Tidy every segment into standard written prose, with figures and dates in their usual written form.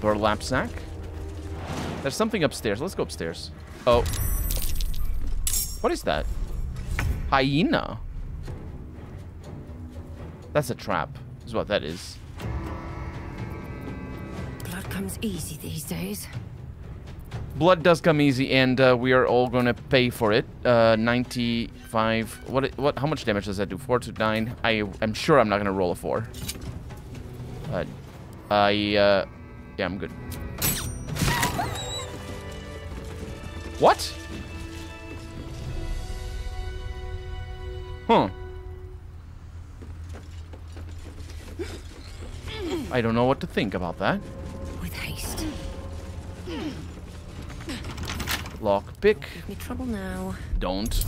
burlap sack. There's something upstairs. Let's go upstairs. Oh. What is that? Hyena. That's a trap, is what that is. Blood comes easy these days. Blood does come easy, and we are all gonna pay for it. 95. What? How much damage does that do? 4 to 9. I'm sure I'm not gonna roll a 4. Yeah, I'm good. What? Huh. I don't know what to think about that. With haste. Lock pick. Give me trouble now. Don't.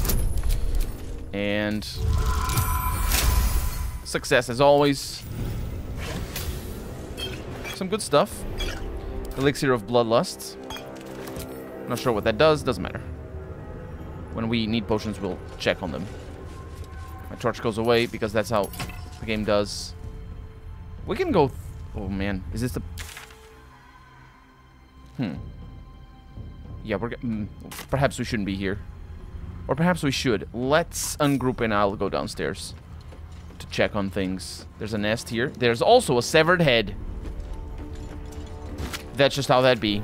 And success as always. Some good stuff. Elixir of Bloodlust. Not sure what that does. Doesn't matter. When we need potions, we'll check on them. My torch goes away because that's how the game does. We can go... Oh, man. Is this the... Yeah, we're... perhaps we shouldn't be here. Or perhaps we should. Let's ungroup and I'll go downstairs to check on things. There's a nest here. There's also a severed head. That's just how that be.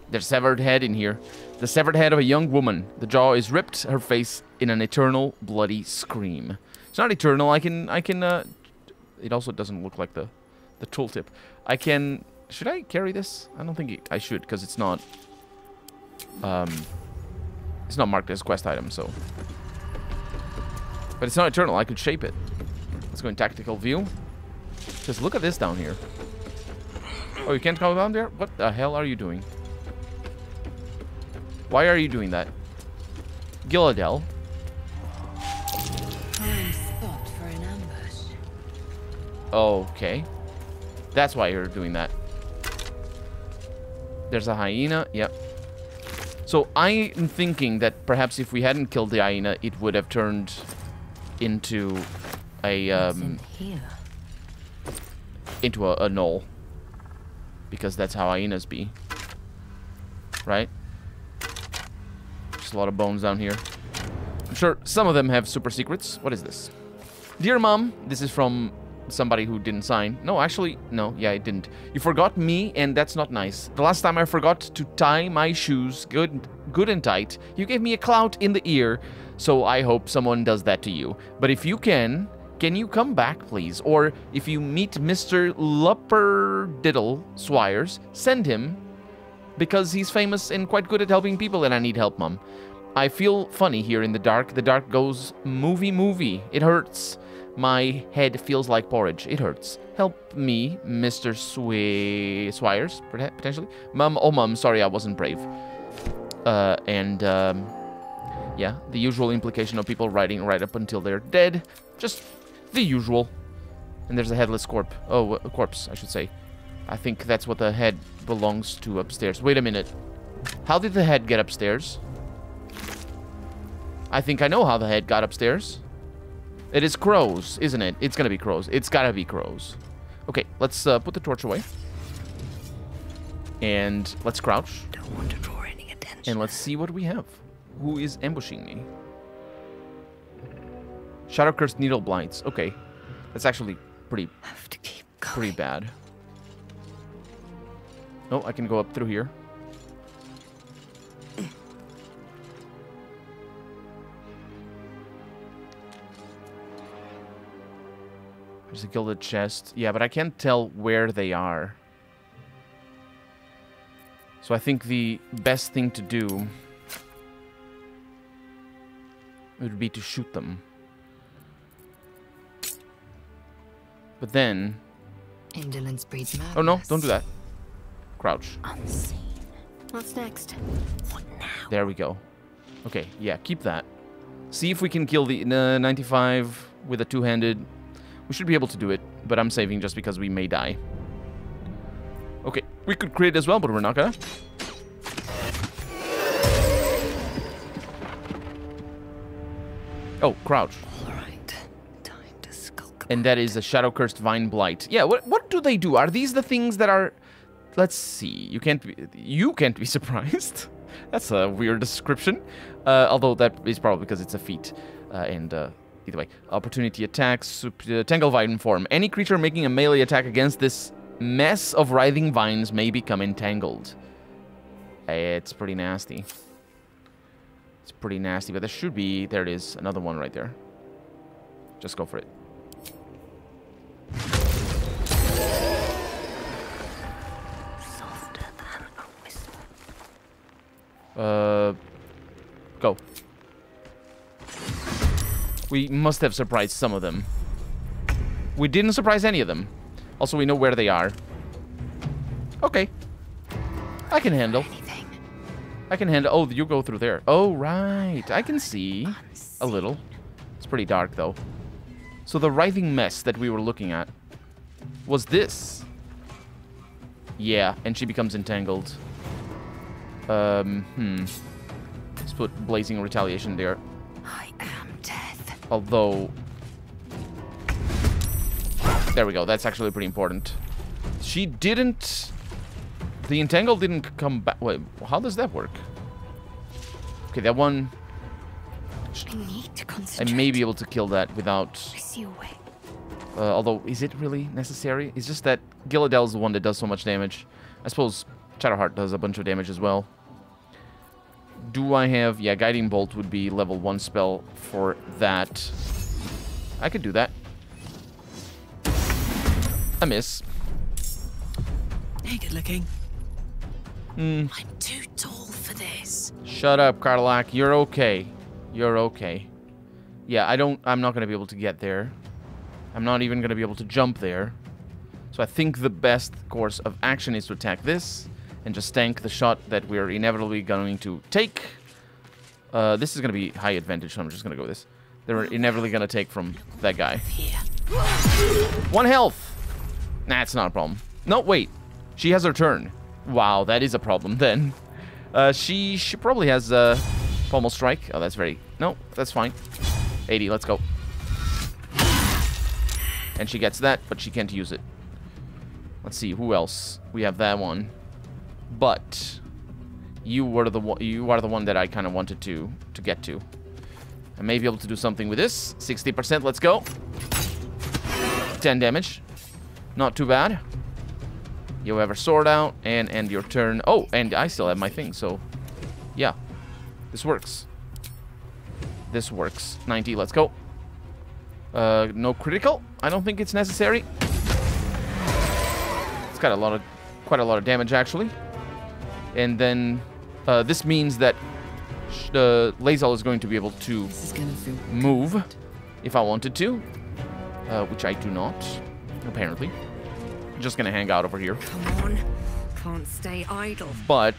There's a severed head in here. The severed head of a young woman. The jaw is ripped, her face in an eternal bloody scream. It's not eternal. I can it also doesn't look like the tooltip. I can... Should I carry this? I don't think I should, because it's not marked as quest item, so. But it's not eternal. I could shape it. Let's go in tactical view. Just look at this down here. Oh, you can't come down there? What the hell are you doing? Why are you doing that? Gilladel. Prime spot for an ambush. Okay. That's why you're doing that. There's a hyena. Yep. So I am thinking that perhaps if we hadn't killed the hyena, it would have turned into a into a knoll. Because that's how hyenas be. Right? Just a lot of bones down here. I'm sure some of them have super secrets. What is this? Dear Mom, this is from somebody who didn't sign. No, actually, no. Yeah, it didn't. You forgot me, and that's not nice. The last time I forgot to tie my shoes good and tight, you gave me a clout in the ear, so I hope someone does that to you. But if you can you come back, please? Or if you meet Mr. Lupperdiddle Swires, send him, because he's famous and quite good at helping people, and I need help, Mom. I feel funny here in the dark. The dark goes movie. It hurts. My head feels like porridge. It hurts. Help me, Mr. Swires, potentially. Mom, oh Mom, sorry I wasn't brave. Yeah, the usual implication of people writing right up until they're dead. Just the usual. And there's a headless corpse. Oh, a corpse, I should say. I think that's what the head belongs to upstairs. Wait a minute. How did the head get upstairs? I think I know how the head got upstairs. It is crows, isn't it? It's gonna be crows. It's gotta be crows. Okay, let's put the torch away. And let's crouch. Don't want to draw any attention. And let's see what we have. Who is ambushing me? Shadow Cursed Needle Blights. Okay. That's actually pretty bad. Oh, I can go up through here. There's a gilded chest. Yeah, but I can't tell where they are. So I think the best thing to do would be to shoot them. But then... Indolence breeds madness. Oh no, don't do that. Crouch. Unseen. What's next? What now? There we go. Okay, yeah, keep that. See if we can kill the 95 with a two-handed... We should be able to do it, but I'm saving just because we may die. Okay, we could crit as well, but we're not gonna. Oh, crouch. All right, time to skulk. And that is a Shadow Cursed Vine Blight. Yeah, what do they do? Are these the things that are let's see. You can't be surprised. That's a weird description. Although that is probably because it's a feat. Either way, opportunity attacks, tangle vine form. Any creature making a melee attack against this mess of writhing vines may become entangled. It's pretty nasty. It's pretty nasty, but there should be... There it is. Another one right there. Just go for it. Softer than a whisper. Go. We must have surprised some of them. We didn't surprise any of them. Also, we know where they are. Okay. I can handle. Anything. I can handle... Oh, you go through there. Oh, right. I can see a little. It's pretty dark, though. So the writhing mess that we were looking at was this. Yeah, and she becomes entangled. Let's put Blazing Retaliation there. I am death. Although... There we go. That's actually pretty important. She didn't... The entangle didn't come back. Wait, how does that work? Okay, that one... I need to I concentrate. may be able to kill that without... I see a way. Although, is it really necessary? It's just that Gillidel's the one that does so much damage. I suppose Shadowheart does a bunch of damage as well. Do I have... Yeah, Guiding Bolt would be level 1 spell for that. I could do that. I miss. Hey, good looking. Hmm. I'm too tall for this. Shut up, Carlac. You're okay. You're okay. Yeah, I'm not going to be able to get there. I'm not even going to be able to jump there. So I think the best course of action is to attack this and just tank the shot that we're inevitably going to take. This is going to be high advantage, so I'm just going to go with this. They're inevitably going to take from that guy. Here. 1 health. Nah, it's not a problem. No, wait. She has her turn. Wow, that is a problem then. She probably has Pommel Strike. Oh, that's very... No, that's fine. 80, let's go. And she gets that, but she can't use it. Let's see, who else? We have that one. But you are the one that I kind of wanted to get to. I may be able to do something with this. 60%, let's go. 10 damage. Not too bad. You have a sword out and end your turn. Oh, and I still have my thing, so yeah. This works. This works. 90, let's go. No critical. I don't think it's necessary. It's got quite a lot of damage actually. And then this means that Lae'zel is going to be able to move if I wanted to, which I do not, apparently. I'm just gonna hang out over here. Come on. Can't stay idle. But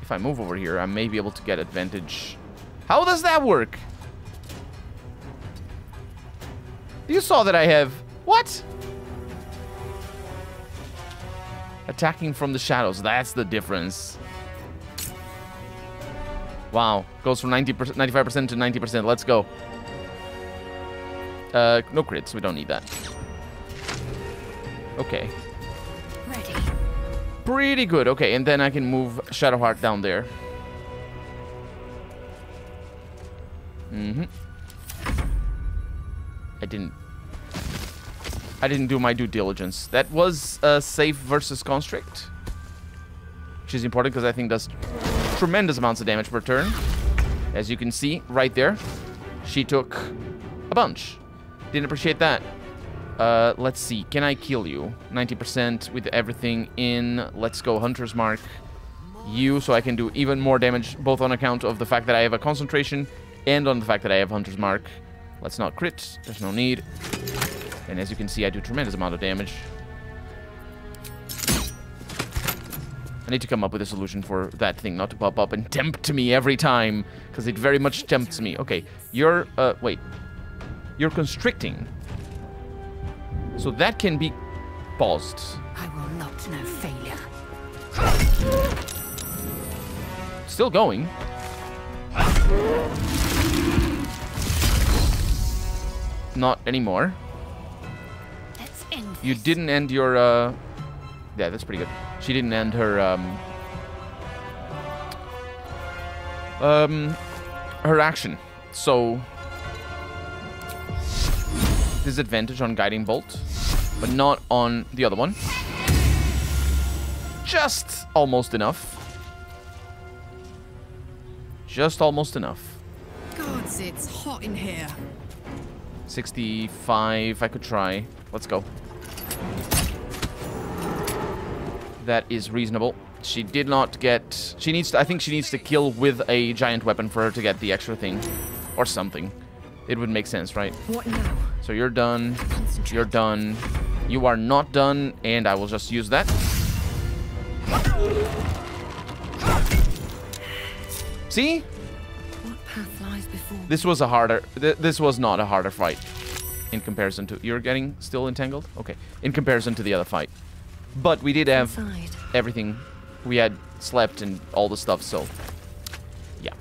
if I move over here, I may be able to get advantage. How does that work? You saw that I have... What? Attacking from the shadows. That's the difference. Wow. Goes from 90%, 95% to 90%. Let's go. No crits. We don't need that. Okay. Ready. Pretty good. Okay, and then I can move Shadowheart down there. I didn't do my due diligence. That was safe versus constrict, which is important because I think does tremendous amounts of damage per turn. As you can see right there, she took a bunch. Didn't appreciate that. Let's see. Can I kill you? 90% with everything in. Let's go Hunter's Mark. You, so I can do even more damage, both on account of the fact that I have a concentration and on the fact that I have Hunter's Mark. Let's not crit. There's no need. And as you can see, I do a tremendous amount of damage. I need to come up with a solution for that thing not to pop up and tempt me every time, because it very much tempts me. Okay, you're, wait. You're constricting. So that can be paused. I will not know failure. Still going. Not anymore. Let's end You this. didn't end your Yeah, that's pretty good. She didn't end her, her action. So, disadvantage on Guiding Bolt, but not on the other one. Just almost enough. Just almost enough. Gods, it's hot in here. 65, I could try. Let's go. That is reasonable. She did not get... She needs to... I think she needs to kill with a giant weapon for her to get the extra thing. Or something. It would make sense, right? What now? So you're done. You're done. You are not done. And I will just use that. See? What path lies before? This was a harder... This was not a harder fight. In comparison to... You're getting still entangled? Okay. In comparison to the other fight. But we did have Inside. everything. We had slept and all the stuff, so... Yeah.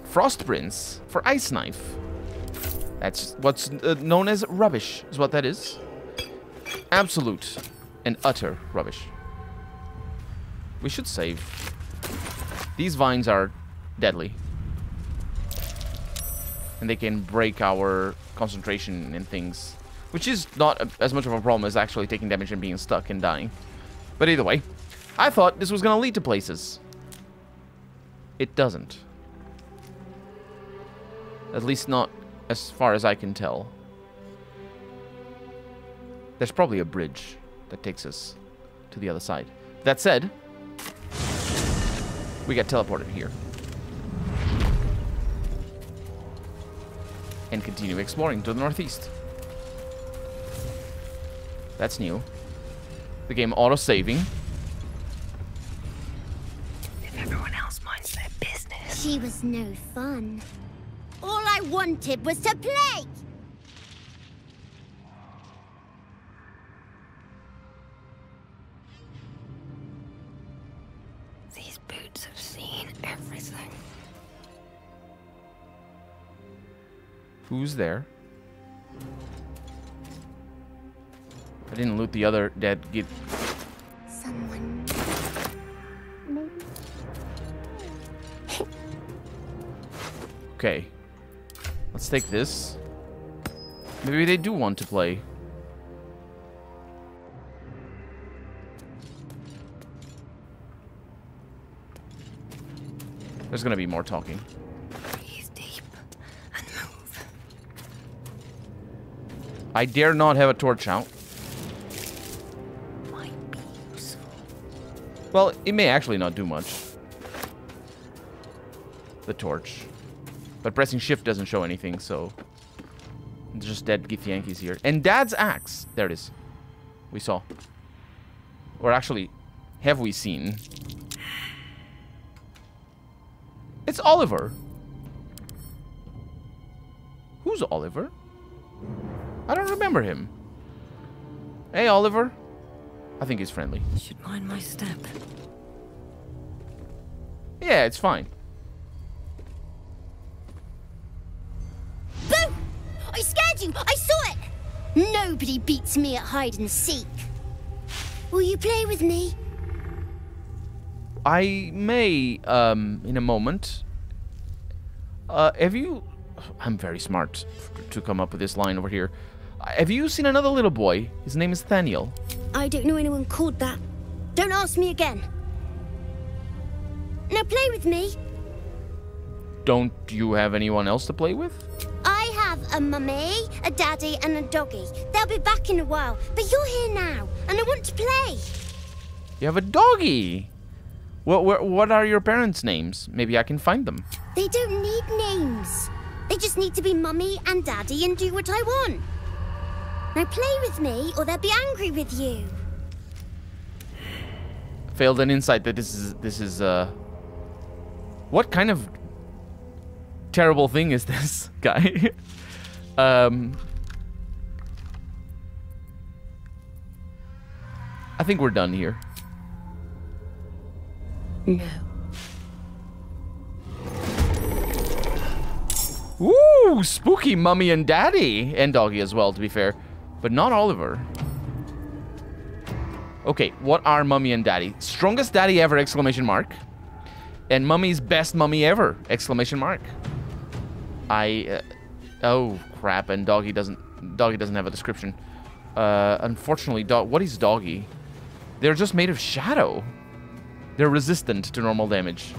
Frost Prince for Ice Knife. That's what's known as rubbish, is what that is. Absolute and utter rubbish. We should save. These vines are deadly. And they can break our concentration and things. Which is not as much of a problem as actually taking damage and being stuck and dying. But either way, I thought this was going to lead to places. It doesn't. At least not as far as I can tell. There's probably a bridge that takes us to the other side. That said, we get teleported here. And continue exploring to the northeast. That's new. The game auto-saving. If everyone else minds their business. She was no fun. All I wanted was to play! These boots have seen everything. Who's there? I didn't loot the other dead git. Someone... maybe? Okay. Let's take this. Maybe they do want to play. There's gonna be more talking. Breathe deep and move. I dare not have a torch out. Might be useful. Well, it may actually not do much. The torch. But pressing shift doesn't show anything, so... It's just dead Githyanki's here. And Dad's axe! There it is. We saw. Or actually, have we seen? It's Oliver! Who's Oliver? I don't remember him. Hey, Oliver. I think he's friendly. Should mind my step. Yeah, it's fine. Boo! I scared you! I saw it! Nobody beats me at hide and seek. Will you play with me? I may, in a moment. Have you... I'm very smart to come up with this line over here. Have you seen another little boy? His name is Thaniel. I don't know anyone called that. Don't ask me again. Now play with me. Don't you have anyone else to play with? I have a mummy, a daddy, and a doggy. They'll be back in a while, but you're here now, and I want to play. You have a doggy. What are your parents' names? Maybe I can find them. They don't need names. They just need to be mummy and daddy and do what I want. Now play with me, or they'll be angry with you. Failed an insight that this is what kind of terrible thing is this guy? I think we're done here. No. Ooh, spooky mummy and daddy. And doggy as well, to be fair. But not Oliver. Okay, what are Mummy and Daddy? Strongest Daddy ever, exclamation mark. And Mummy's best Mummy ever, exclamation mark. Oh, crap, and Doggy doesn't have a description. Unfortunately, what is Doggy? They're just made of shadow. They're resistant to normal damage.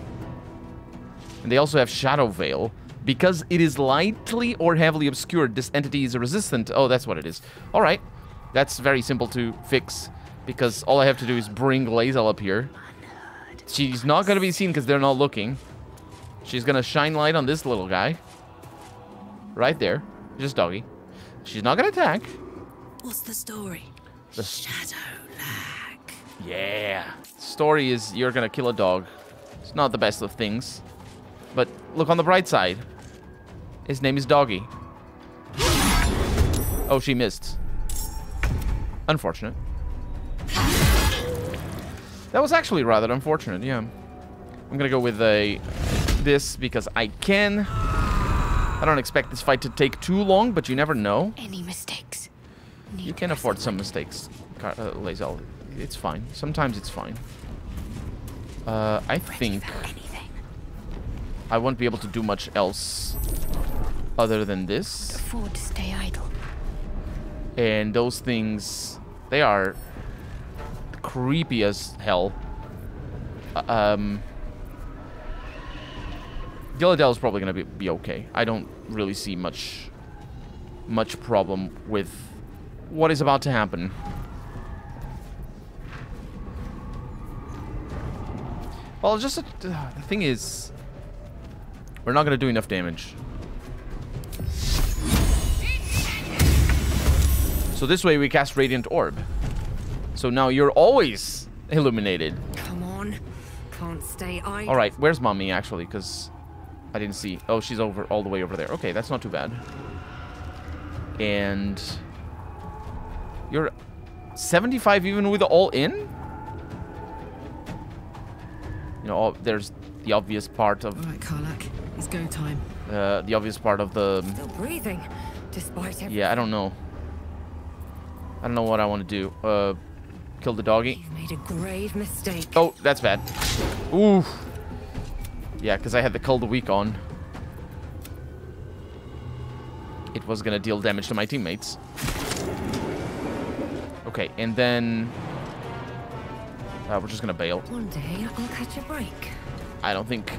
And they also have Shadow Veil. Because it is lightly or heavily obscured, this entity is resistant. Oh, that's what it is. Alright. That's very simple to fix. Because all I have to do is bring Lae'zel up here. She's not going to be seen because they're not looking. She's going to shine light on this little guy. Right there. Just Doggy. She's not going to attack. What's the story? The Shadow lag. Yeah. Story is you're going to kill a dog. It's not the best of things. But look on the bright side. His name is Doggy. Oh, she missed. Unfortunate. That was actually rather unfortunate, yeah. I'm gonna go with this because I can. I don't expect this fight to take too long, but you never know. Any mistakes? You can afford some mistakes, Lae'zel. It's fine. Sometimes it's fine. I think I won't be able to do much else other than this. Afford to stay idle. And those things, they are creepy as hell. Gillidel's probably gonna be okay. I don't really see much problem with what is about to happen. Well, just the thing is, we're not gonna do enough damage. So this way we cast Radiant Orb. So now you're always illuminated. Come on. Can't stay idle. Alright, where's Mommy actually? Because I didn't see. Oh, she's all the way over there. Okay, that's not too bad. And you're 75 even with all in? You know, there's the obvious part of... Alright, Karlak. It's go time. The obvious part of the... Still breathing, despite everything. Yeah, I don't know. I don't know what I want to do. Kill the doggy. You've made a grave mistake. Oh, that's bad. Ooh. Yeah, because I had the Cull the Weak on. It was going to deal damage to my teammates. Okay, and then... we're just going to bail. One day, I'll catch a break. I don't think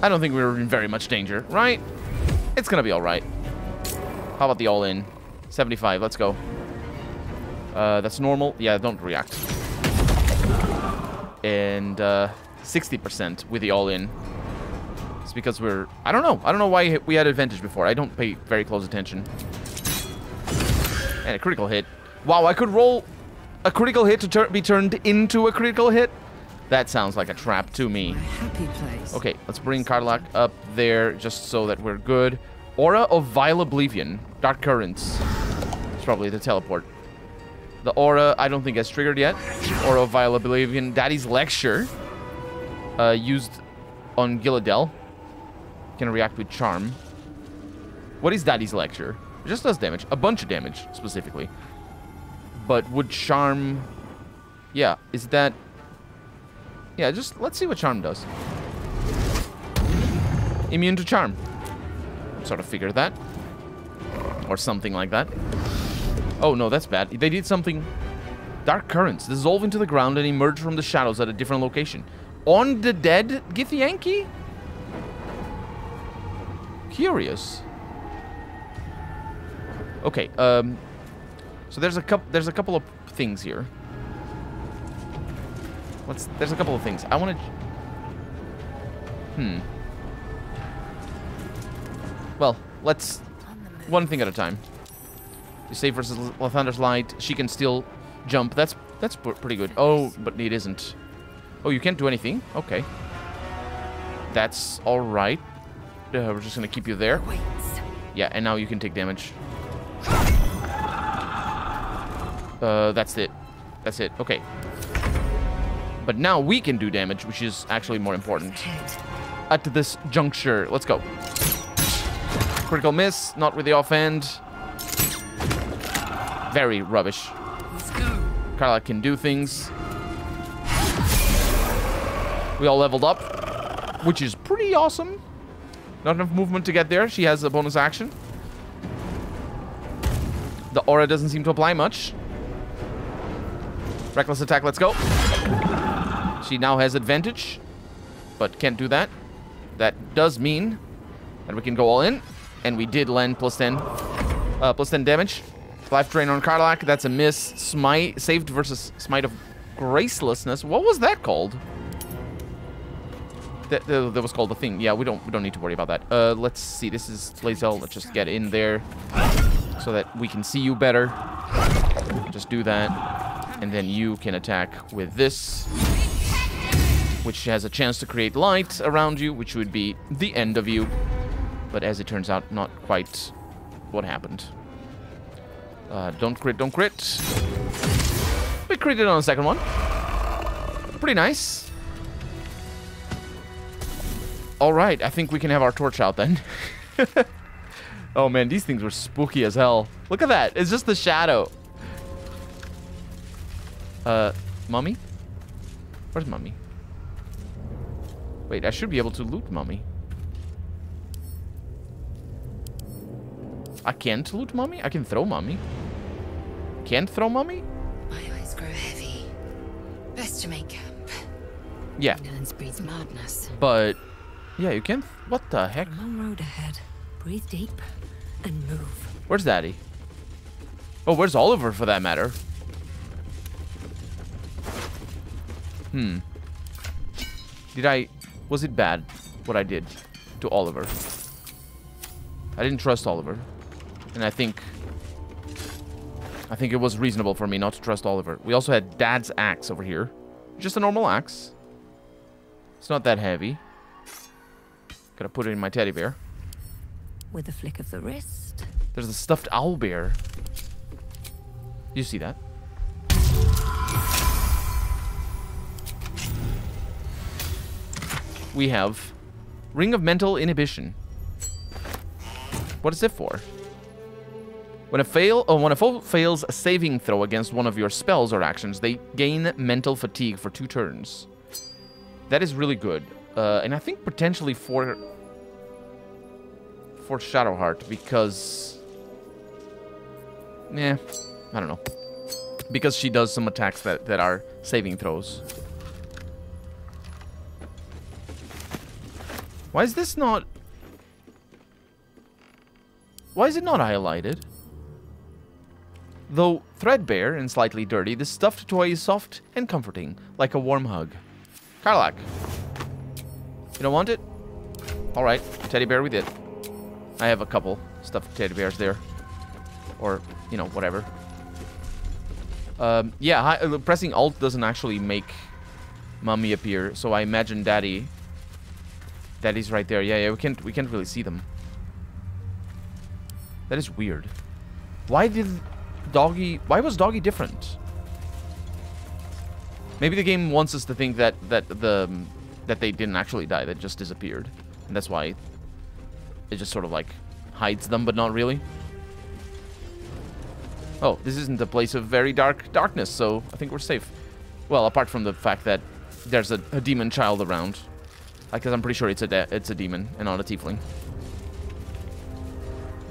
we're in very much danger, right? It's going to be alright. How about the all-in? 75, let's go. That's normal. Yeah, don't react. And 60% with the all-in. It's because we're... I don't know why we had advantage before. I don't pay very close attention. And a critical hit. Wow, I could roll a critical hit to be turned into a critical hit? That sounds like a trap to me. My happy place. Okay, let's bring Karlak up there just so that we're good. Aura of Vile Oblivion. Dark Currents. It's probably the teleport. The aura, I don't think has triggered yet. Aura of Vile Oblivion. Daddy's Lecture. Used on Gilladel. Can react with Charm. What is Daddy's Lecture? It just does damage. A bunch of damage, specifically. But would Charm... Yeah, is that... Yeah, just let's see what Charm does. Immune to Charm. Sort of figured that. Or something like that. Oh, no, that's bad. They did something... Dark Currents. Dissolve into the ground and emerge from the shadows at a different location. On the dead Githyanki? Curious. Okay, so there's a couple of things here. There's a couple of things. I want to... Well, let's... One thing at a time. You save versus Lathander's Light. She can still jump. That's pretty good. Oh, but it isn't. Oh, you can't do anything? Okay. That's alright. We're just gonna keep you there. Yeah, and now you can take damage. That's it. That's it. Okay. But now we can do damage, which is actually more important. At this juncture. Let's go. Critical miss. Not with the offhand. Very rubbish. Let's go. Carla can do things. We all leveled up, which is pretty awesome. Not enough movement to get there. She has a bonus action. The aura doesn't seem to apply much. Reckless attack, let's go. She now has advantage, but can't do that. That does mean that we can go all in, and we did land plus 10 damage. Life drain on Karlach, that's a miss. Smite, saved versus Smite of Gracelessness. What was that called? That was called the thing. Yeah, we don't need to worry about that. Let's see, this is Lae'zel. Let's just get in there so that we can see you better. Just do that. And then you can attack with this, which has a chance to create light around you, which would be the end of you. But as it turns out, not quite what happened. Don't crit, don't crit. We critted on the second one. Pretty nice. Alright, I think we can have our torch out then. Oh man, these things were spooky as hell. Look at that, it's just the shadow. Mummy? Where's Mummy? Wait, I should be able to loot Mummy. I can't loot Mummy? I can throw Mummy. Can't throw Mummy? My eyes grow heavy. Best to make camp. Yeah. Ignorance breeds madness. But, yeah, you can. What the heck? A long road ahead. Breathe deep and move. Where's Daddy? Oh, where's Oliver for that matter? Was it bad what I did to Oliver? I didn't trust Oliver. And I think it was reasonable for me not to trust Oliver. We also had Dad's axe over here. Just a normal axe. It's not that heavy. Gotta put it in my teddy bear. With a flick of the wrist. There's a stuffed owl bear. You see that? We have Ring of Mental Inhibition. What is it for? When a foe fails a saving throw against one of your spells or actions, they gain mental fatigue for 2 turns. That is really good. And I think potentially for Shadowheart, because... I don't know. Because she does some attacks that are saving throws. Why is this not... Why is it not highlighted? Though threadbare and slightly dirty, this stuffed toy is soft and comforting, like a warm hug. Karlach. You don't want it? Alright, teddy bear with it. I have a couple stuffed teddy bears there. Or, you know, whatever. Yeah, pressing Alt doesn't actually make Mummy appear, so I imagine Daddy's right there. Yeah, we can't really see them. That is weird. Why was Doggy different? Maybe the game wants us to think that they didn't actually die, that just disappeared. And that's why it just sort of like hides them, but not really. Oh, this isn't a place of very darkness, so I think we're safe. Well, apart from the fact that there's a demon child around. Because I'm pretty sure it's a demon and not a tiefling.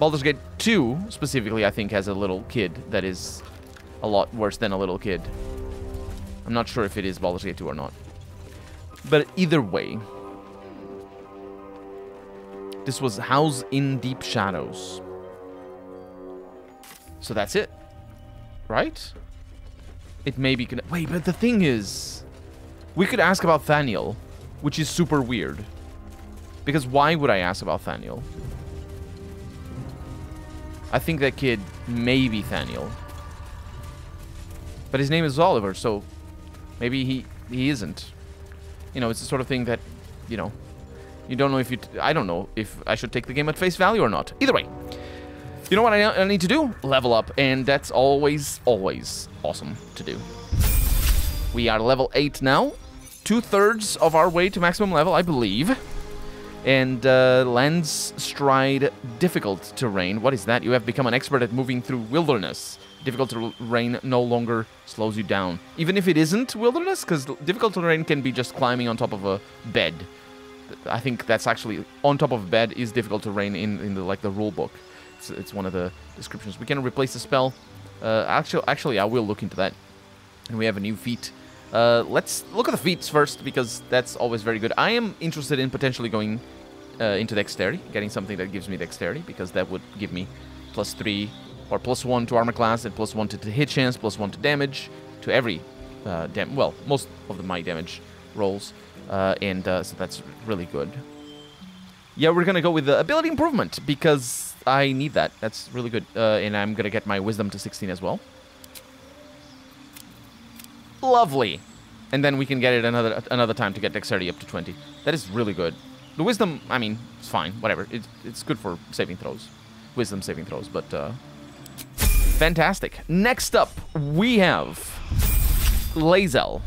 Baldur's Gate 2, specifically, I think, has a little kid that is a lot worse than a little kid. I'm not sure if it is Baldur's Gate 2 or not. But either way, this was House in Deep Shadows. So that's it. Right? It may be... Wait, but the thing is... We could ask about Thaniel, which is super weird. Because why would I ask about Thaniel? I think that kid may be Thaniel. But his name is Oliver, so maybe he isn't. You know, it's the sort of thing that, you know, you don't know if you... I don't know if I should take the game at face value or not. Either way. You know what I need to do? Level up, and that's always, always awesome to do. We are level 8 now. 2/3 of our way to maximum level, I believe. And Lens Stride difficult terrain. What is that? You have become an expert at moving through wilderness. difficult terrain no longer slows you down. Even if it isn't wilderness, because difficult terrain can be just climbing on top of a bed. I think that's actually, on top of a bed is difficult terrain in the, like, the rule book. It's one of the descriptions. We can replace the spell. Actually, I will look into that. And we have a new feat. Let's look at the feats first, because that's always very good. I am interested in potentially going into dexterity, getting something that gives me dexterity, because that would give me +3 or +1 to armor class and +1 to hit chance, +1 to damage, to every well, most of my damage rolls, so that's really good. Yeah, we're gonna go with the ability improvement, because I need that. That's really good, and I'm gonna get my wisdom to 16 as well. Lovely. And then we can get it another time to get dexterity up to 20. That is really good. The wisdom, I mean, it's fine, whatever. It's good for saving throws. Wisdom saving throws, but fantastic. Next up, we have Lae'zel.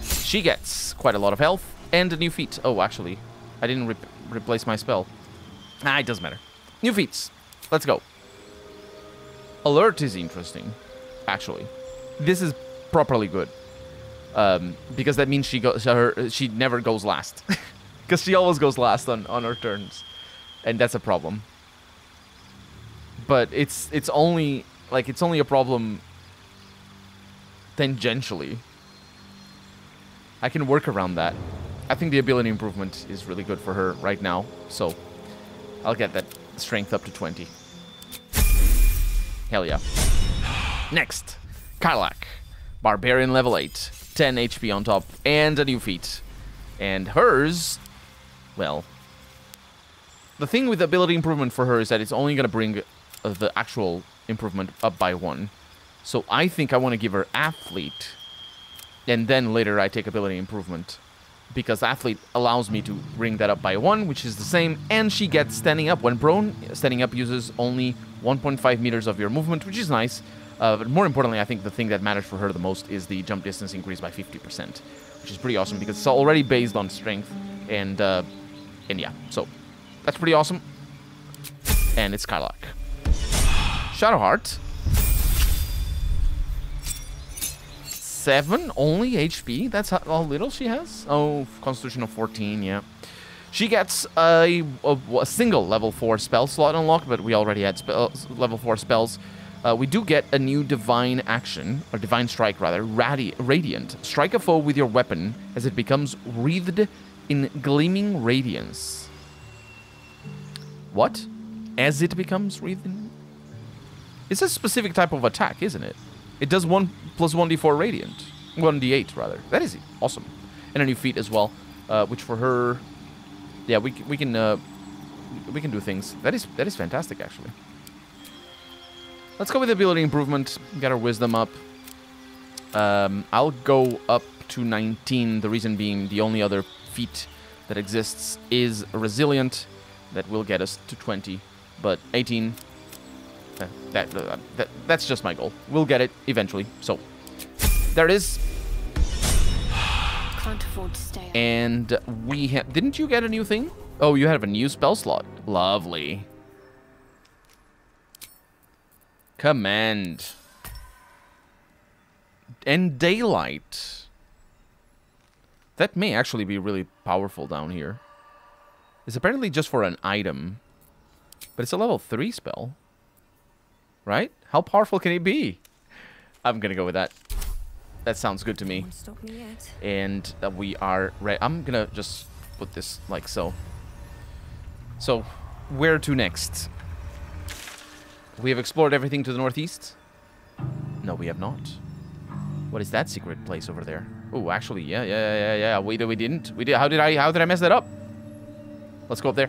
She gets quite a lot of health and a new feat. Oh, actually, I didn't replace my spell. It doesn't matter. New feats. Let's go. Alert is interesting, actually. This is properly good. Because that means she never goes last. Because she always goes last on her turns. And that's a problem. But it's only a problem tangentially. I can work around that. I think the ability improvement is really good for her right now. So I'll get that strength up to 20. Hell yeah. Next, Karlach. Barbarian level 8. 10 HP on top. And a new feat. And hers, well, the thing with ability improvement for her is that it's only going to bring the actual improvement up by 1. So I think I want to give her Athlete. And then later I take ability improvement. Because Athlete allows me to bring that up by 1, which is the same. And she gets Standing Up. When prone, Standing Up uses only 1.5 meters of your movement, which is nice. But more importantly, I think the thing that matters for her the most is the jump distance increase by 50%. Which is pretty awesome because it's already based on strength. And yeah, so that's pretty awesome. And it's Karlach. Shadowheart. 7 only HP. That's how little she has. Oh, Constitution of 14. Yeah, she gets a single level 4 spell slot unlocked, but we already had level 4 spells. We do get a new divine action, or divine strike rather. Radiant. Strike a foe with your weapon as it becomes wreathed in gleaming radiance. What? As it becomes wreathed in? It's a specific type of attack, isn't it? It does 1 plus 1d4 radiant. 1d8, rather. That is awesome. And a new feat as well, which for her... Yeah, we can do things. That is fantastic, actually. Let's go with ability improvement. Get our wisdom up. I'll go up to 19. The reason being the only other feat that exists is resilient. That will get us to 20. But 18... that's just my goal. We'll get it eventually. So, there it is. Can't afford to stay. And we have... Didn't you get a new thing? Oh, you have a new spell slot. Lovely. Command. And Daylight. That may actually be really powerful down here. It's apparently just for an item. But it's a level 3 spell. Right? How powerful can it be? I'm gonna go with that. That sounds good to me. Won't stop me yet. And we are ready. I'm gonna just put this like so. So, where to next? We have explored everything to the northeast? No, we have not. What is that secret place over there? Oh, actually, yeah. We didn't. We did. How did I mess that up? Let's go up there.